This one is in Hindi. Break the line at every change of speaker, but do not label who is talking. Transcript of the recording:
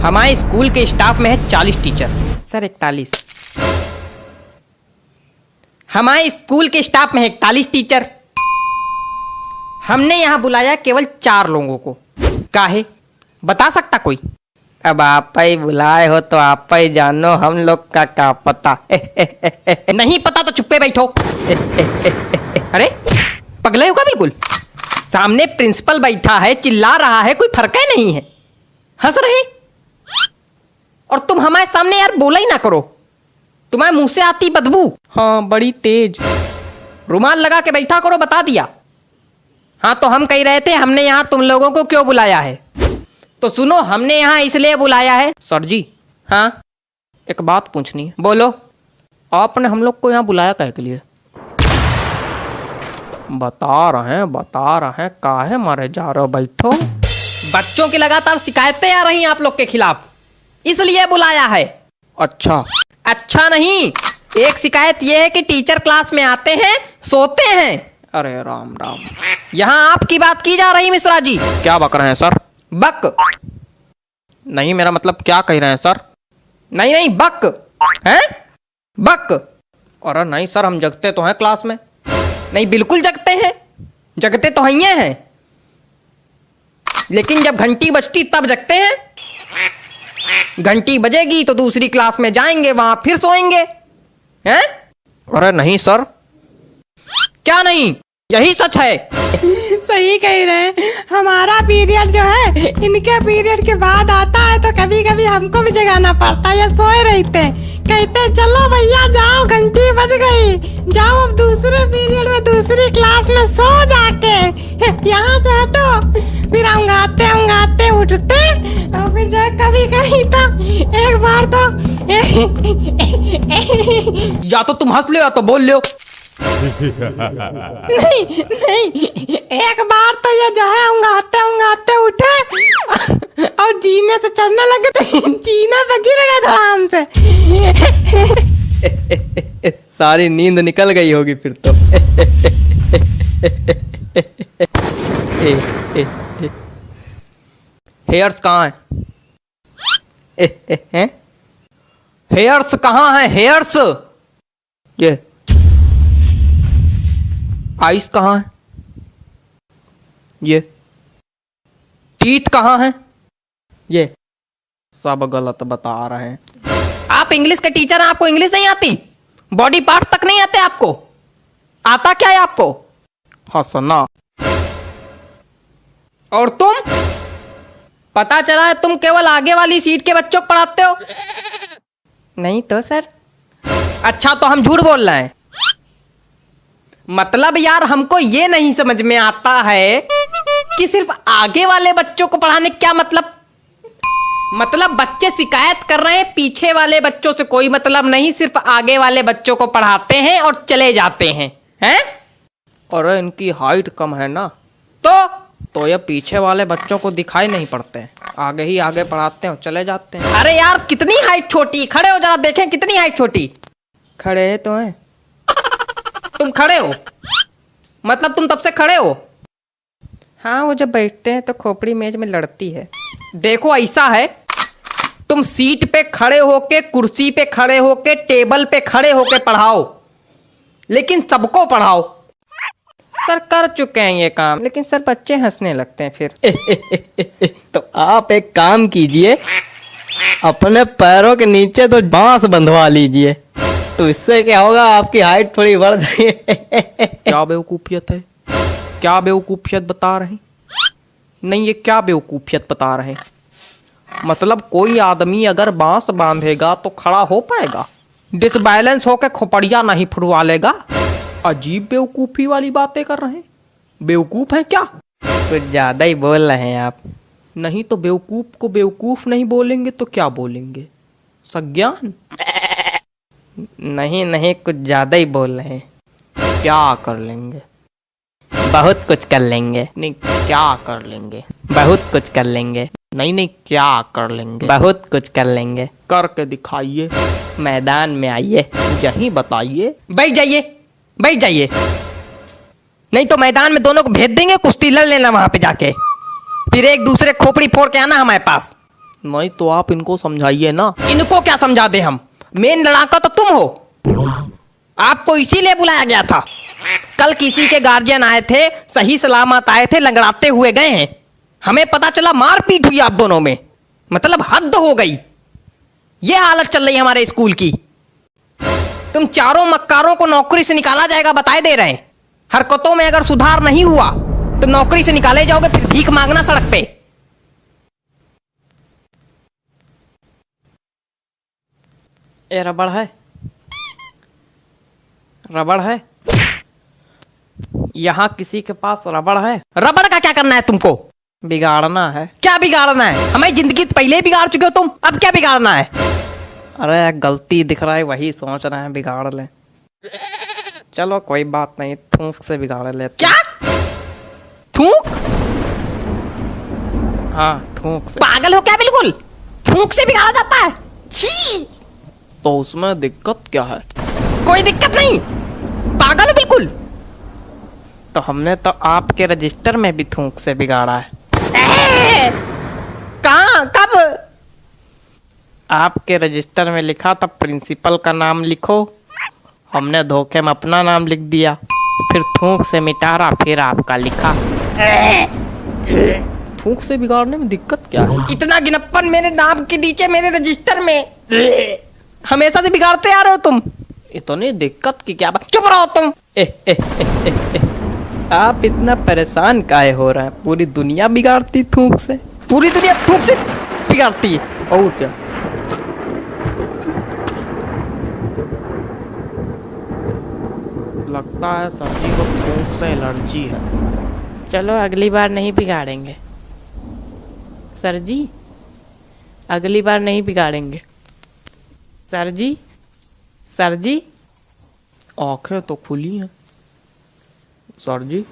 हमारे स्कूल के स्टाफ में है 40 टीचर। सर 41। हमारे स्कूल के स्टाफ में है 41 टीचर। हमने यहाँ बुलाया केवल 4 लोगों को। काहे बता सकता कोई? अब आप ही बुलाए हो तो आप ही जानो, हम लोग का क्या पता। नहीं पता तो चुप्पे बैठो। अरे पगले हो क्या बिल्कुल? सामने प्रिंसिपल बैठा है, चिल्ला रहा है, कोई फर्क ही नहीं है, हंस रहे। और तुम हमारे सामने यार बोला ही ना करो, तुम्हारे मुंह से आती बदबू। हाँ बड़ी तेज। रुमाल लगा के बैठा करो, बता दिया। हाँ तो हम कह रहे थे हमने यहाँ तुम लोगों को क्यों बुलाया है। तो सुनो, हमने यहाँ इसलिए बुलाया है। सर जी हाँ एक बात पूछनी है। बोलो। आपने हम लोग को यहाँ बुलाया काहे के लिए? बता रहे हैं काहे मारे जा रहे हो, बैठो। बच्चों की लगातार शिकायतें आ रही हैं आप लोग के खिलाफ, इसलिए बुलाया है। अच्छा नहीं, एक शिकायत यह है कि टीचर क्लास में आते हैं सोते हैं। अरे राम राम, यहाँ आपकी बात की जा रही मिश्रा जी। क्या बक रहे हैं सर? बक नहीं, मेरा मतलब क्या कह रहे हैं सर? नहीं बक हैं, बक। अरे नहीं सर, हम जगते तो हैं क्लास में। नहीं बिल्कुल जगते हैं, जगते तो हैं, लेकिन जब घंटी बजती तब जगते हैं। घंटी बजेगी तो दूसरी क्लास में जाएंगे, वहां फिर सोएंगे हैं? अरे नहीं सर। क्या नहीं, यही सच है।
सही कह रहे हैं। हमारा पीरियड जो है इनके पीरियड के बाद आता है, तो कभी कभी हमको भी जगाना पड़ता है। ये सोए रहते, कहते चलो भैया जाओ, घंटी बज गई, जाओ अब दूसरे पीरियड में दूसरी क्लास में सो जाके। यहाँ से हटो, फिर अंगाते उठते, और फिर जो है कभी कभी तो एक बार तो
या तो तुम हंस लो या तो बोल लो।
नहीं, एक बार तो ये जो है उंगाते उठे और जीने से चढ़ने लगे, तो जीने पे गिर गए आराम से।
सारी नींद निकल गई होगी फिर तो। हेयर्स कहाँ है? हेयर्स कहाँ है? हेयर्स ये आइस कहाँ है? ये टीथ कहाँ है? ये सब गलत बता रहे हैं। आप इंग्लिश के टीचर हैं, आपको इंग्लिश नहीं आती? बॉडी पार्ट्स तक नहीं आते आपको? आता क्या है आपको? हंसना। और तुम, पता चला है तुम केवल आगे वाली सीट के बच्चों को पढ़ाते हो। नहीं तो सर। अच्छा तो हम झूठ बोल रहे हैं? मतलब यार हमको ये नहीं समझ में आता है कि सिर्फ आगे वाले बच्चों को पढ़ाने क्या मतलब बच्चे शिकायत कर रहे हैं, पीछे वाले बच्चों से कोई मतलब नहीं, सिर्फ आगे वाले बच्चों को पढ़ाते हैं और चले जाते हैं और इनकी हाइट कम है ना, तो ये पीछे वाले बच्चों को दिखाई नहीं पड़ते, आगे ही आगे पढ़ाते हैं और चले जाते हैं। अरे यार कितनी हाइट छोटी, खड़े हो जरा देखें कितनी हाइट छोटी। खड़े तो हैं तुम, खड़े हो मतलब तुम तब से खड़े हो? हाँ वो जब बैठते हैं तो खोपड़ी मेज में लड़ती है। देखो ऐसा है, तुम सीट पे खड़े होके, कुर्सी पे खड़े होके, टेबल पे खड़े होके पढ़ाओ, लेकिन सबको पढ़ाओ। सर कर चुके हैं ये काम, लेकिन सर बच्चे हंसने लगते हैं फिर। तो आप एक काम कीजिए, अपने पैरों के नीचे तो बांस बंधवा लीजिए, तो इससे क्या होगा, आपकी हाइट थोड़ी बढ़ जाएगी। क्या बेवकूफियत है, क्या बेवकूफियत बता रहे हैं? नहीं ये क्या बेवकूफियत बता रहे हैं? मतलब कोई आदमी अगर बांस बांधेगा तो खड़ा हो पाएगा, डिसबैलेंस होकर खोपड़िया नहीं फुड़वा लेगा। अजीब बेवकूफी वाली बातें कर रहे हैं। बेवकूफ है क्या? कुछ ज्यादा ही बोल रहे हैं आप। नहीं तो बेवकूफ को बेवकूफ नहीं बोलेंगे तो क्या बोलेंगे? सज्ञान? नहीं कुछ ज्यादा ही बोल रहे हैं। क्या कर लेंगे? बहुत कुछ कर लेंगे। नहीं क्या कर लेंगे? बहुत कुछ कर लेंगे। नहीं क्या कर लेंगे? बहुत कुछ कर लेंगे। करके दिखाइए, मैदान में आइए, यहीं बताइए। बैठ जाइए, नहीं तो मैदान में दोनों को भेज देंगे, कुश्ती लड़ लेना वहां पे जाके, फिर एक दूसरे खोपड़ी फोड़ के आना हमारे पास। नहीं तो आप इनको समझाइए ना। इनको क्या समझा दे हम? मेन लड़ाका तो तुम हो। आपको इसीलिए बुलाया गया था। कल किसी के गार्जियन आए थे, सही सलामत आए थे, लंगड़ाते हुए गए हैं। हमें पता चला मारपीट हुई आप दोनों में। मतलब हद हो गई। ये हालत चल रही है हमारे स्कूल की। तुम चारों मक्कारों को नौकरी से निकाला जाएगा, बताए दे रहे हैं। हरकतों में अगर सुधार नहीं हुआ तो नौकरी से निकाले जाओगे, फिर भीख मांगना सड़क पे। ये रबड़ है, रबड़ है। यहाँ किसी के पास रबड़ है? रबड़ का क्या करना है तुमको? बिगाड़ना है। क्या बिगाड़ना है? हमारी जिंदगी तो पहले ही बिगाड़ चुके हो तुम, अब क्या बिगाड़ना है? अरे गलती दिख रहा है, वही सोच रहे हैं बिगाड़ ले। चलो कोई बात नहीं, थूक से बिगाड़ लेते। क्या थूक? हाँ थूक से। पागल हो क्या बिल्कुल? थूक से बिगाड़ा जाता है? छी! तो उसमें दिक्कत क्या है? कोई दिक्कत नहीं, पागल हो बिल्कुल। तो हमने तो आपके रजिस्टर में भी थूक से बिगाड़ा है। कहाँ, कब? आपके रजिस्टर में लिखा था प्रिंसिपल का नाम लिखो, हमने धोखे में अपना नाम लिख दिया, फिर थूक से मिटारा, फिर आपका लिखा। थूक से बिगाड़ने में दिक्कत क्या है? इतना गिनप्पन मेरे नाम के नीचे मेरे रजिस्टर में, हमेशा से बिगाड़ते आ रहे हो तुम। इतनी दिक्कत की क्या बात? चुप रहो तुम। आप इतना परेशान काहे हो रहे हैं? पूरी दुनिया बिगाड़ती थूक से, पूरी दुनिया थूक से बिगाड़ती है। और क्या? लगता है सभी को थूक से एलर्जी है। चलो अगली बार नहीं बिगाड़ेंगे सर जी, अगली बार नहीं बिगाड़ेंगे सर जी। सर जी आंखें तो खुली हैं सर जी।